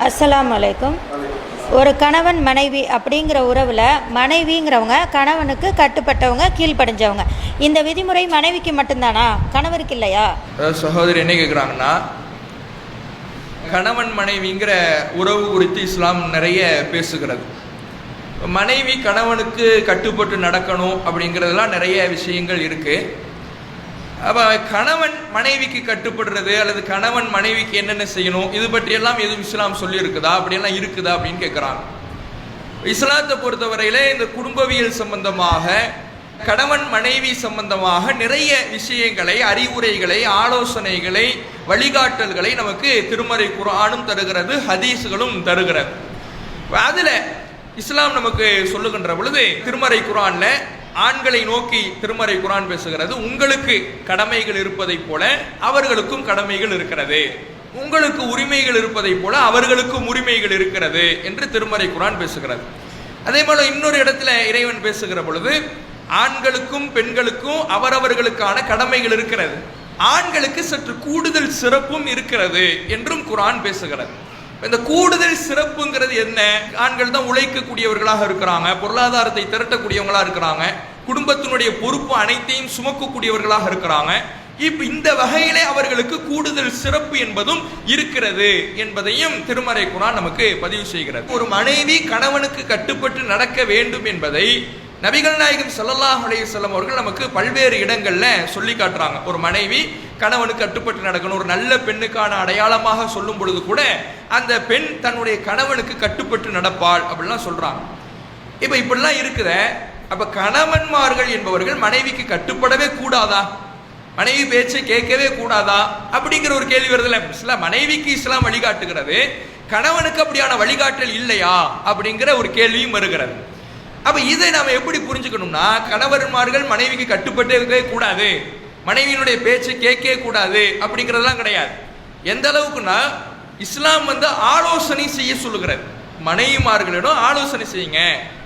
அஸ்ஸலாமு அலைக்கும். ஒரு கணவன் மனைவி அப்படிங்கிற உறவில் மனைவிங்கிறவங்க கணவனுக்கு கட்டுப்பட்டவங்க, கீழ்ப்படிஞ்சவங்க. இந்த விதிமுறை மனைவிக்கு மட்டும்தானா, கணவருக்கு இல்லையா? சகோதரி என்ன கேட்குறாங்கன்னா, கணவன் மனைவிங்கிற உறவு குறித்து இஸ்லாம் நிறைய பேசுகிறது. மனைவி கணவனுக்கு கட்டுப்பட்டு நடக்கணும் அப்படிங்கிறதுலாம் நிறைய விஷயங்கள் இருக்குது. அப்போ கணவன் மனைவிக்கு கட்டுப்படுறது அல்லது கணவன் மனைவிக்கு என்னென்ன செய்யணும் இது பற்றியெல்லாம் எதுவும் இஸ்லாம் சொல்லியிருக்குதா, அப்படியெல்லாம் இருக்குதா அப்படின்னு கேட்குறாங்க. இஸ்லாத்தை பொறுத்தவரையில இந்த குடும்பவியல் சம்பந்தமாக, கணவன் மனைவி சம்பந்தமாக நிறைய விஷயங்களை, அறிவுரைகளை, ஆலோசனைகளை, வழிகாட்டல்களை நமக்கு திருமறை குர்ஆனும் தருகிறது, ஹதீஸ்களும் தருகிறது. அதில் இஸ்லாம் நமக்கு சொல்லுகின்ற பொழுது திருமறை குர்ஆன்ல ஆண்களை நோக்கி திருமறை குர்ஆன் பேசுகிறது. உங்களுக்கு கடமைகள் இருப்பதைப் போல அவர்களுக்கும் கடமைகள் இருக்கிறது, உங்களுக்கு உரிமைகள் இருப்பதைப் போல அவர்களுக்கும் உரிமைகள் இருக்கிறது என்று திருமறை குர்ஆன் பேசுகிறது. அதே போல இன்னொரு இடத்துல இறைவன் பேசுகிற பொழுது ஆண்களுக்கும் பெண்களுக்கும் அவரவர்களுக்கான கடமைகள் இருக்கிறது, ஆண்களுக்கு சற்று கூடுதல் சிறப்பும் இருக்கிறது என்றும் குர்ஆன் பேசுகிறது. இந்த கூடுதல் சிறப்புங்கிறது என்ன? ஆண்கள் தான் உழைக்கக்கூடியவர்களாக இருக்கிறாங்க, பொருளாதாரத்தை திரட்டக்கூடியவங்களா இருக்கிறாங்க, குடும்பத்தினுடைய பொறுப்பு அனைத்தையும் சுமக்கக்கூடியவர்களாக இருக்கிறாங்க. இப்ப இந்த வகையிலே அவர்களுக்கு கூடுதல் சிறப்பு என்பதும் இருக்கிறது என்பதையும் திருமறை குர்ஆன் நமக்கு பதிவு செய்கிறது. ஒரு மனைவி கணவனுக்கு கட்டுப்பட்டு நடக்க வேண்டும் என்பதை நபிகள் நாயகம் ஸல்லல்லாஹு அலைஹி வஸல்லம் அவர்கள் நமக்கு பல்வேறு இடங்கள்ல சொல்லி காட்டுறாங்க. ஒரு மனைவி கணவனுக்கு கட்டுப்பட்டு நடக்கணும், ஒரு நல்ல பெண்ணுக்கான அடையாளமாக சொல்லும் பொழுது கூட அந்த பெண் தன்னுடைய கணவனுக்கு கட்டுப்பட்டு நடப்பாள் அப்படிலாம் சொல்றாங்க. இப்ப இப்படிலாம் இருக்குத, அப்ப கணவன்மார்கள் என்பவர்கள் மனைவிக்கு கட்டுப்படவே கூடாதா, மனைவி பேச்சை கேட்கவே கூடாதா அப்படிங்கிற ஒரு கேள்வி வருதுல்ல. மனைவிக்கு இஸ்லாம் வழிகாட்டுகிறது, கணவனுக்கு அப்படியான வழிகாட்டல் இல்லையா அப்படிங்கிற ஒரு கேள்வியும் வருகிறது. அப்ப இதை நாம எப்படி புரிஞ்சுக்கணும்னா, கணவன்மார்கள் மனைவிக்கு கட்டுப்பட்டே இருக்கவே கூடாது, மனைவியினுடைய பேச்சை கேட்கவே கூடாது அப்படிங்கிறதெல்லாம் கிடையாது. எந்த அளவுக்குன்னா இஸ்லாம் ஆலோசனை செய்ய சொல்லுகிறது, மனைவிமார்களிடம் ஆலோசனை செய்யுங்க.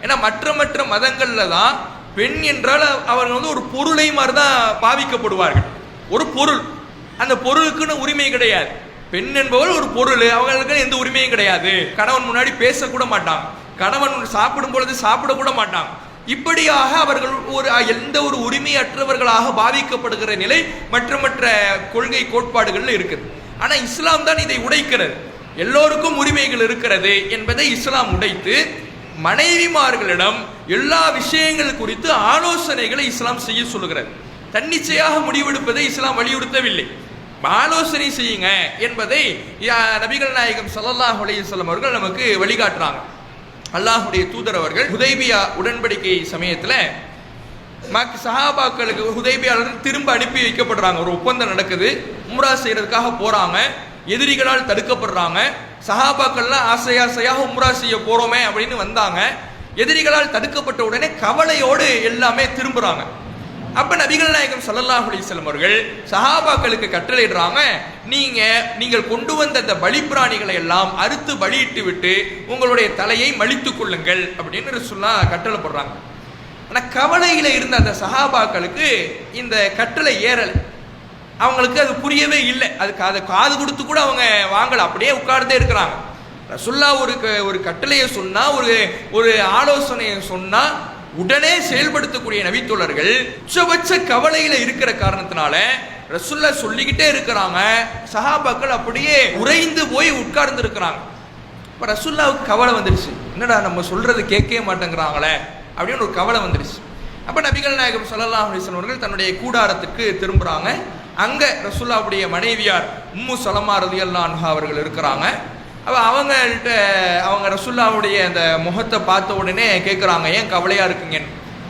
ஏன்னா மற்ற மதங்கள்ல தான் பெண் என்றால் அவர்கள் ஒரு பொருளை மாதிரி தான் பாவிக்கப்படுவார்கள். ஒரு பொருள், அந்த பொருளுக்குன்னு உரிமை கிடையாது. பெண் என்பவள் ஒரு பொருள், அவங்களுக்கு எந்த உரிமையும் கிடையாது. கணவன் முன்னாடி பேசக்கூட மாட்டாங்க, கணவன் சாப்பிடும் பொழுது சாப்பிடக்கூட மாட்டாங்க. இப்படியாக அவர்கள் எந்த ஒரு உரிமையற்றவர்களாக பாவிக்கப்படுகிற நிலை மற்ற கொள்கை கோட்பாடுகள் இருக்குது. ஆனா இஸ்லாம் தான் இதை உடைக்கிறது. எல்லோருக்கும் உரிமைகள் இருக்கிறது என்பதை இஸ்லாம் உடைத்து மனைவிமார்களிடம் எல்லா விஷயங்கள் குறித்து ஆலோசனைகளை இஸ்லாம் செய்ய சொல்லுகிறது. தன்னிச்சையாக முடிவெடுப்பதை இஸ்லாம் வலியுறுத்தவில்லை. ஆலோசனை செய்யுங்க என்பதை நபிகள் நாயகம் ஸல்லல்லாஹு அலைஹி வஸல்லம் அவர்கள் நமக்கு வழிகாட்டுறாங்க. அல்லாஹ்வுடைய தூதர் அவர்கள் ஹுதைபியா உடன்படிக்கை சமயத்துல சஹாபாக்களுக்கு ஹுதைபியாவிலிருந்து திரும்ப அனுப்பி வைக்கப்படுறாங்க. ஒரு ஒப்பந்தம் நடக்குது, உம்ரா செய்யறதுக்காக போறாங்க, எதிரிகளால் தடுக்கப்படுறாங்க. சஹாபாக்கள்லாம் ஆசையாக உம்ரா செய்ய போறோமே அப்படின்னு வந்தாங்க. எதிரிகளால் தடுக்கப்பட்ட உடனே கவலையோடு எல்லாமே திரும்புறாங்க. அப்ப நபிகள் நாயகம் ஸல்லல்லாஹு அலைஹி வஸல்லம் அவர்கள் சஹாபாக்களுக்கு கட்டளையிடுறாங்க, நீங்கள் கொண்டு வந்த அந்த பலிப்பிராணிகளை எல்லாம் அறுத்து பலியிட்டு விட்டு உங்களுடைய தலையை மலித்துக் கொள்ளுங்கள் அப்படின்னு ரசூலுல்லாஹ் கட்டளை போடுறாங்க. ஆனா கவலையில இருந்த அந்த சஹாபாக்களுக்கு இந்த கட்டளை ஏறல, அவங்களுக்கு அது புரியவே இல்லை. அதுக்கு அதை காது கொடுத்து கூட அவங்க வாங்கல, அப்படியே உட்கார்ந்தே இருக்கிறாங்க. ரசூலுல்லாஹ் ஒரு கட்டளையை சொன்னா, ஒரு ஆலோசனையை சொன்னா உடனே செயல்படுத்தக்கூடிய நபித்தோழர்கள் உச்சபட்ச கவலையில இருக்கிற காரணத்தினால ரசூலுல்லாஹ் சொல்லிக்கிட்டே இருக்கிறாங்க, சஹாபாக்கள் அப்படியே உறைந்து போய் உட்கார்ந்து இருக்கிறாங்க. இப்ப ரசூலுல்லாஹ்வுக்கு கவலை வந்துருச்சு, என்னடா நம்ம சொல்றது கேட்கவே மாட்டேங்கிறாங்களே அப்படின்னு ஒரு கவலை வந்துருச்சு. அப்ப நபிகள் நாயகம் ஸல்லல்லாஹு அலைஹி வஸல்லம் அவர்கள் தன்னுடைய கூடாரத்துக்கு திரும்புறாங்க. அங்க ரசூலுல்லாஹ்வுடைய மனைவியார் உம்மு ஸலமா ரலியல்லாஹு அன்ஹா அவர்கள் இருக்கிறாங்க. அவங்கள்ட்ட அவங்க ரசூலுல்லாஹ்வுடைய அந்த முகத்தை பார்த்த உடனே கேட்குறாங்க, ஏன் கவலையா இருக்குங்க?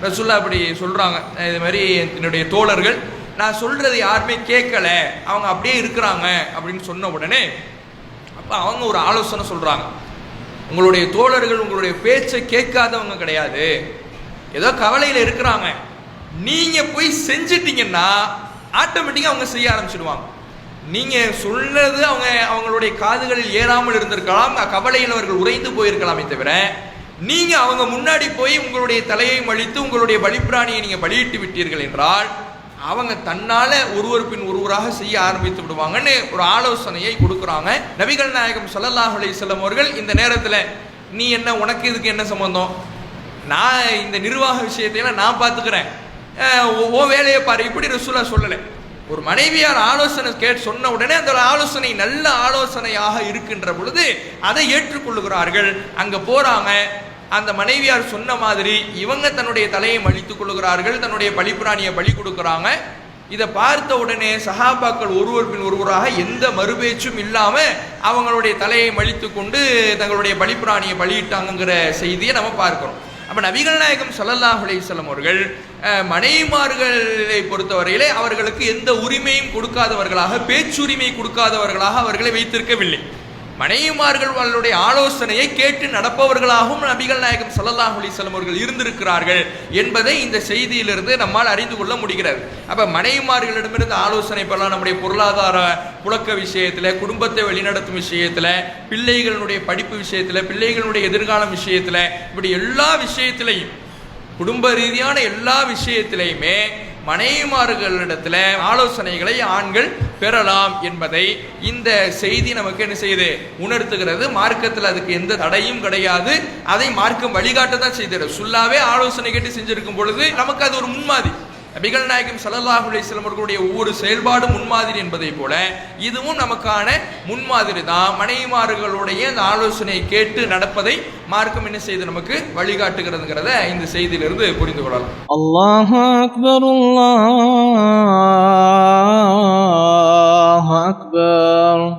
ரசூலுல்லாஹ் அப்படி சொல்றாங்க, இது மாதிரி என்னுடைய தோழர்கள் நான் சொல்றது யாருமே கேட்கல, அவங்க அப்படியே இருக்கிறாங்க அப்படின்னு சொன்ன உடனே அப்ப அவங்க ஒரு ஆலோசனை சொல்றாங்க, உங்களுடைய தோழர்கள் உங்களுடைய பேச்சை கேட்காதவங்க கிடையாது, ஏதோ கவலையில இருக்கிறாங்க, நீங்க போய் செஞ்சிட்டீங்கன்னா ஆட்டோமேட்டிக்கா அவங்க செய்ய ஆரம்பிச்சிடுவாங்க. நீங்க சொன்னது அவங்களுடைய காதுகளில் ஏறாமல் இருந்திருக்கலாம், கவலையில் அவர்கள் உறைந்து போயிருக்கலாமே தவிர, நீங்க அவங்க முன்னாடி போய் உங்களுடைய தலையை மழித்து உங்களுடைய பலிப்பிராணியை நீங்க பலியிட்டு விட்டீர்கள் என்றால் அவங்க தன்னால ஒருவர் பின் ஒருவராக செய்ய ஆரம்பித்து விடுவாங்கன்னு ஒரு ஆலோசனையை கொடுக்குறாங்க. நபிகள் நாயகம் ஸல்லல்லாஹு அலைஹி வஸல்லம் அவர்கள் இந்த நேரத்தில், நீ என்ன, உனக்கு இதுக்கு என்ன சம்பந்தம், நான் இந்த நிர்வாக விஷயத்தையெல்லாம் நான் பார்த்துக்கிறேன், ஓ வேலையை பாரு, இப்படி ரசூலா சொல்லலை. ஒரு மனைவியார் ஆலோசனை சொன்ன உடனே அந்த ஆலோசனை நல்ல ஆலோசனையாக இருக்கின்ற பொழுது அதை ஏற்றுக்கொள்ளுகிறார்கள். அங்க போறாங்க, அந்த மனைவியார் சொன்ன மாதிரி இவங்க தன்னுடைய தலையை மழித்துக் கொள்ளுகிறார்கள், தன்னுடைய பலிப்பிராணியை பலி கொடுக்குறாங்க. இதை பார்த்த உடனே சஹாபாக்கள் ஒருவர் பின் ஒருவராக எந்த மறுபேச்சும் இல்லாம அவங்களுடைய தலையை மழித்து கொண்டு தங்களுடைய பலிப்பிராணியை பலியிட்டாங்கிற செய்தியை நம்ம பார்க்கிறோம். அப்ப நபிகள் நாயகம் ஸல்லல்லாஹு அலைஹி வஸல்லம் அவர்கள் மனைவிமார்களை பொறுத்தவரையிலே அவர்களுக்கு எந்த உரிமையும் கொடுக்காதவர்களாக, பேச்சுரிமை கொடுக்காதவர்களாக அவர்களை வைத்திருக்கவில்லை. மனைவிமார்கள் அவர்களுடைய ஆலோசனையை கேட்டு நடப்பவர்களாகவும் நபிகள் நாயகம் ஸல்லல்லாஹு அலைஹி வஸல்லம் அவர்கள் இருந்திருக்கிறார்கள் என்பதை இந்த செய்தியிலிருந்து நம்மால் அறிந்து கொள்ள முடிகிறது. அப்ப மனைவிமார்களிடமிருந்து ஆலோசனை பெறலாம். நம்முடைய பொருளாதார புழக்க விஷயத்துல, குடும்பத்தை வழிநடத்தும் விஷயத்துல, பிள்ளைகளுடைய படிப்பு விஷயத்துல, பிள்ளைகளுடைய எதிர்காலம் விஷயத்துல, இப்படி எல்லா விஷயத்திலையும், குடும்ப ரீதியான எல்லா விஷயத்திலையுமே மனைவிமார்களிடத்துல ஆலோசனைகளை ஆண்கள் பெறலாம் என்பதை இந்த செய்தி நமக்கு என்ன செய்யுது, உணர்த்துகிறது. மார்க்கத்தில் அதுக்கு எந்த தடையும் கிடையாது. அதை மார்க்கம் வழிகாட்ட தான் செய்கிறது. சுல்லாவே ஆலோசனை கேட்டு செஞ்சிருக்கும் பொழுது நமக்கு அது ஒரு முன்மாதிரி. நபிகள் நாயகம் ஸல்லல்லாஹு அலைஹி வஸல்லம் அவர்களுடைய ஒவ்வொரு செயல்பாடும் முன்மாதிரி என்பதை போல இதுவும் நமக்கான முன்மாதிரி தான். மனைவிமார்களுடைய அந்த ஆலோசனையை கேட்டு நடப்பதை மார்க்கம் என்ன செய்து நமக்கு வழிகாட்டுகிறதுங்கிறத இந்த செய்தியிலிருந்து புரிந்து கொள்ளலாம். அல்லாஹு அக்பர், அல்லாஹு அக்பர்.